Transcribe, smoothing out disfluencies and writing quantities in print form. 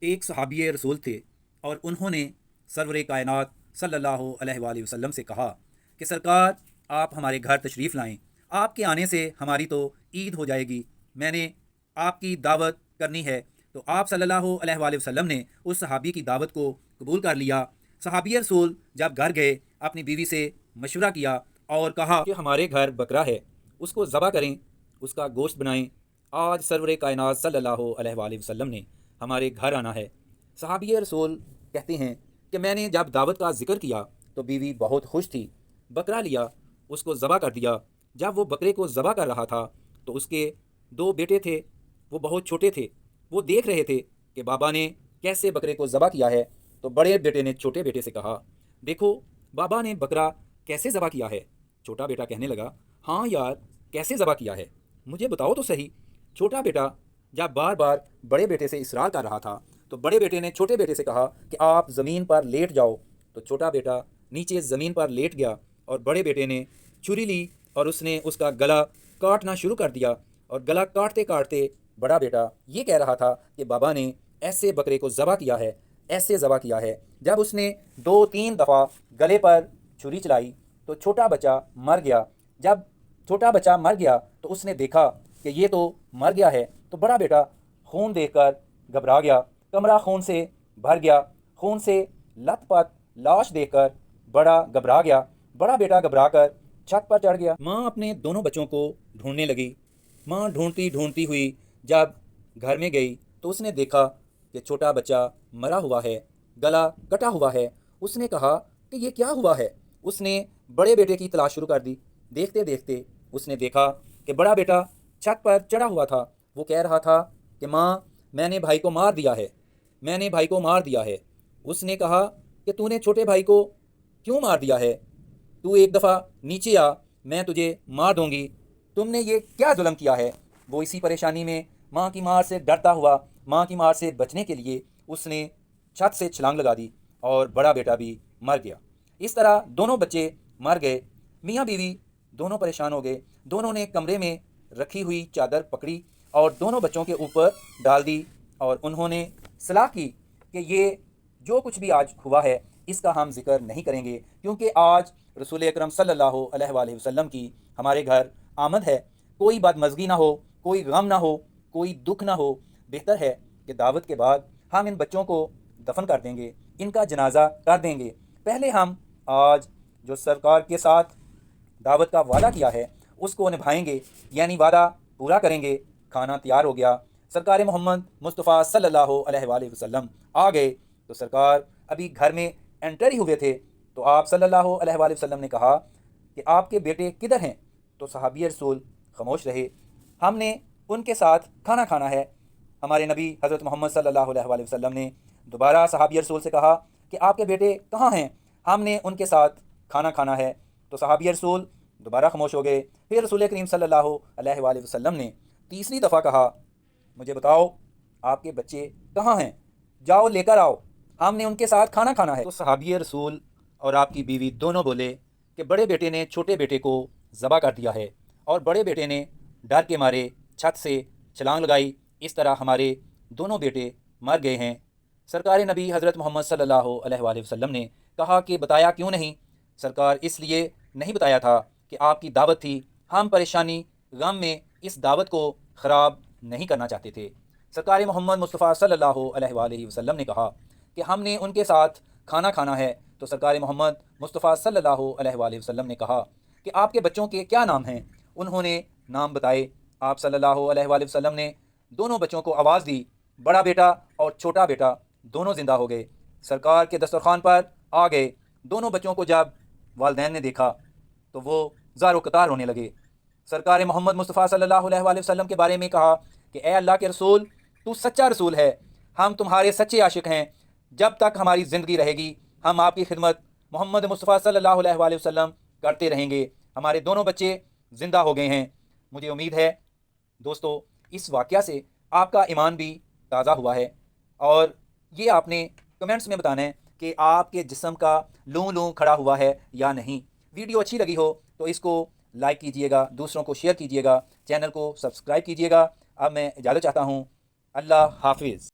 एक सहाबी रसूल थे और उन्होंने सरवर कायनात सल्लल्लाहु अलैहि वसल्लम से कहा कि सरकार, आप हमारे घर तशरीफ़ लाएं। आपके आने से हमारी तो ईद हो जाएगी। मैंने आपकी दावत करनी है। तो आप सल्लल्लाहु अलैहि वसल्लम ने उस सहाबी की दावत को कबूल कर लिया। सहाबी रसूल जब घर गए, अपनी बीवी से मशवरा किया और कहा कि हमारे घर बकरा है, उसको ज़बह करें, उसका गोश्त बनाएं। आज सरवर कायनात सल्लल्लाहु अलैहि वसल्लम ने हमारे घर आना है। सहाबी रसूल कहते हैं कि मैंने जब दावत का जिक्र किया तो बीवी बहुत खुश थी। बकरा लिया, उसको ज़बह कर दिया। जब वो बकरे को ज़बह कर रहा था तो उसके दो बेटे थे, वो बहुत छोटे थे। वो देख रहे थे कि बाबा ने कैसे बकरे को ज़बह किया है। तो बड़े बेटे ने छोटे बेटे से कहा, देखो बाबा ने बकरा कैसे ज़बह किया है। छोटा बेटा कहने लगा, हाँ यार, कैसे ज़बह किया है, मुझे बताओ तो सही। छोटा बेटा जब बार बार बड़े बेटे से इसरार कर रहा था तो बड़े बेटे ने छोटे बेटे से कहा कि आप ज़मीन पर लेट जाओ। तो छोटा बेटा नीचे ज़मीन पर लेट गया और बड़े बेटे ने छुरी ली और उसने उसका गला काटना शुरू कर दिया। और गला काटते काटते बड़ा बेटा ये कह रहा था कि बाबा ने ऐसे बकरे को ज़बह किया है, ऐसे ज़बह किया है। जब उसने 2-3 दफ़ा गले पर छुरी चलाई तो छोटा बच्चा मर गया। जब छोटा बच्चा मर गया तो उसने देखा कि ये तो मर गया है। तो बड़ा बेटा खून देखकर घबरा गया, कमरा खून से भर गया। खून से लथपथ लाश देखकर बड़ा घबरा गया। बड़ा बेटा घबरा कर छत पर चढ़ गया। माँ अपने दोनों बच्चों को ढूंढने लगी। माँ ढूंढती ढूंढती हुई जब घर में गई तो उसने देखा कि छोटा बच्चा मरा हुआ है, गला कटा हुआ है। उसने कहा कि ये क्या हुआ है। उसने बड़े बेटे की तलाश शुरू कर दी। देखते देखते उसने देखा कि बड़ा बेटा छत पर चढ़ा हुआ था। वो कह रहा था कि माँ, मैंने भाई को मार दिया है, मैंने भाई को मार दिया है। उसने कहा कि तूने छोटे भाई को क्यों मार दिया है, तू एक दफ़ा नीचे आ, मैं तुझे मार दूंगी, तुमने ये क्या जुल्म किया है। वो इसी परेशानी में माँ की मार से डरता हुआ, माँ की मार से बचने के लिए उसने छत से छलांग लगा दी और बड़ा बेटा भी मर गया। इस तरह दोनों बच्चे मर गए। मियाँ बीवी दोनों परेशान हो गए। दोनों ने कमरे में रखी हुई चादर पकड़ी और दोनों बच्चों के ऊपर डाल दी और उन्होंने सलाह की कि ये जो कुछ भी आज हुआ है इसका हम जिक्र नहीं करेंगे, क्योंकि आज रसूल अकरम सल्लल्लाहु अलैहि वसल्लम की हमारे घर आमद है। कोई बदमज़गी ना हो, कोई गम ना हो, कोई दुख ना हो। बेहतर है कि दावत के बाद हम इन बच्चों को दफन कर देंगे, इनका जनाजा कर देंगे। पहले हम आज जो सरकार के साथ दावत का वादा किया है उसको निभाएंगे, यानी वादा पूरा करेंगे। खाना तैयार हो गया, सरकार मोहम्मद मुस्तफ़ा सल्लल्लाहु अलैहि वसल्लम आ गए। तो सरकार अभी घर में एंटर ही हुए थे तो आप सल्लल्लाहु अलैहि वसल्लम ने कहा कि आपके बेटे किधर हैं। तो सहाबी रसूल खामोश रहे। हमने उनके साथ खाना खाना है। हमारे नबी हज़रत मोहम्मद सल्लल्लाहु अलैहि वसल्लम ने दोबारा सहाबी रसूल से कहा कि आपके बेटे कहाँ हैं, हमने उनके साथ खाना खाना है। तो सहाबी रसूल दोबारा खामोश हो गए। फिर रसूल करीम सल्लल्लाहु अलैहि वसल्लम ने तीसरी दफ़ा कहा, मुझे बताओ आपके बच्चे कहाँ हैं, जाओ लेकर आओ, हमने उनके साथ खाना खाना है। तो सहाबी रसूल और आपकी बीवी दोनों बोले कि बड़े बेटे ने छोटे बेटे को ज़बह कर दिया है और बड़े बेटे ने डर के मारे छत से छलांग लगाई। इस तरह हमारे दोनों बेटे मर गए हैं। सरकार नबी हज़रत मोहम्मद सल्लल्लाहु अलैहि वसल्लम ने कहा कि बताया क्यों नहीं। सरकार इसलिए नहीं बताया था कि आपकी दावत थी, हम परेशानी गम में इस दावत को ख़राब नहीं करना चाहते थे। सरकार मोहम्मद मुस्तफ़ा सल्लल्लाहु अलैहि वसल्लम ने कहा कि हमने उनके साथ खाना खाना है। तो सरकार मोहम्मद मुस्तफ़ा सल्लल्लाहु अलैहि वसल्लम ने कहा कि आपके बच्चों के क्या नाम हैं। उन्होंने नाम बताए। आप सल्लल्लाहु अलैहि वसल्लम ने दोनों बच्चों को आवाज़ दी। बड़ा बेटा और छोटा बेटा दोनों ज़िंदा हो गए, सरकार के दस्तरखान पर आ गए। दोनों बच्चों को जब वालिदैन ने देखा तो वो ज़ारो कतार होने लगे। सरकार मोहम्मद मुस्तफ़ा सल्लल्लाहु अलैहि वसल्लम के बारे में कहा कि ए अल्लाह के रसूल, तू सच्चा रसूल है, हम तुम्हारे सच्चे आशिक हैं। जब तक हमारी ज़िंदगी रहेगी हम आपकी खिदमत मोहम्मद मुस्तफ़ा सल्लल्लाहु अलैहि वसल्लम करते रहेंगे। हमारे दोनों बच्चे ज़िंदा हो गए हैं। मुझे उम्मीद है दोस्तों इस वाक़या से आपका ईमान भी ताज़ा हुआ है और ये आपने कमेंट्स में बताना है कि आपके जिस्म का लूँ लूँ खड़ा हुआ है या नहीं। वीडियो अच्छी लगी हो तो इसको लाइक कीजिएगा, दूसरों को शेयर कीजिएगा, चैनल को सब्सक्राइब कीजिएगा। अब मैं इजाज़त चाहता हूँ। अल्लाह हाफिज़।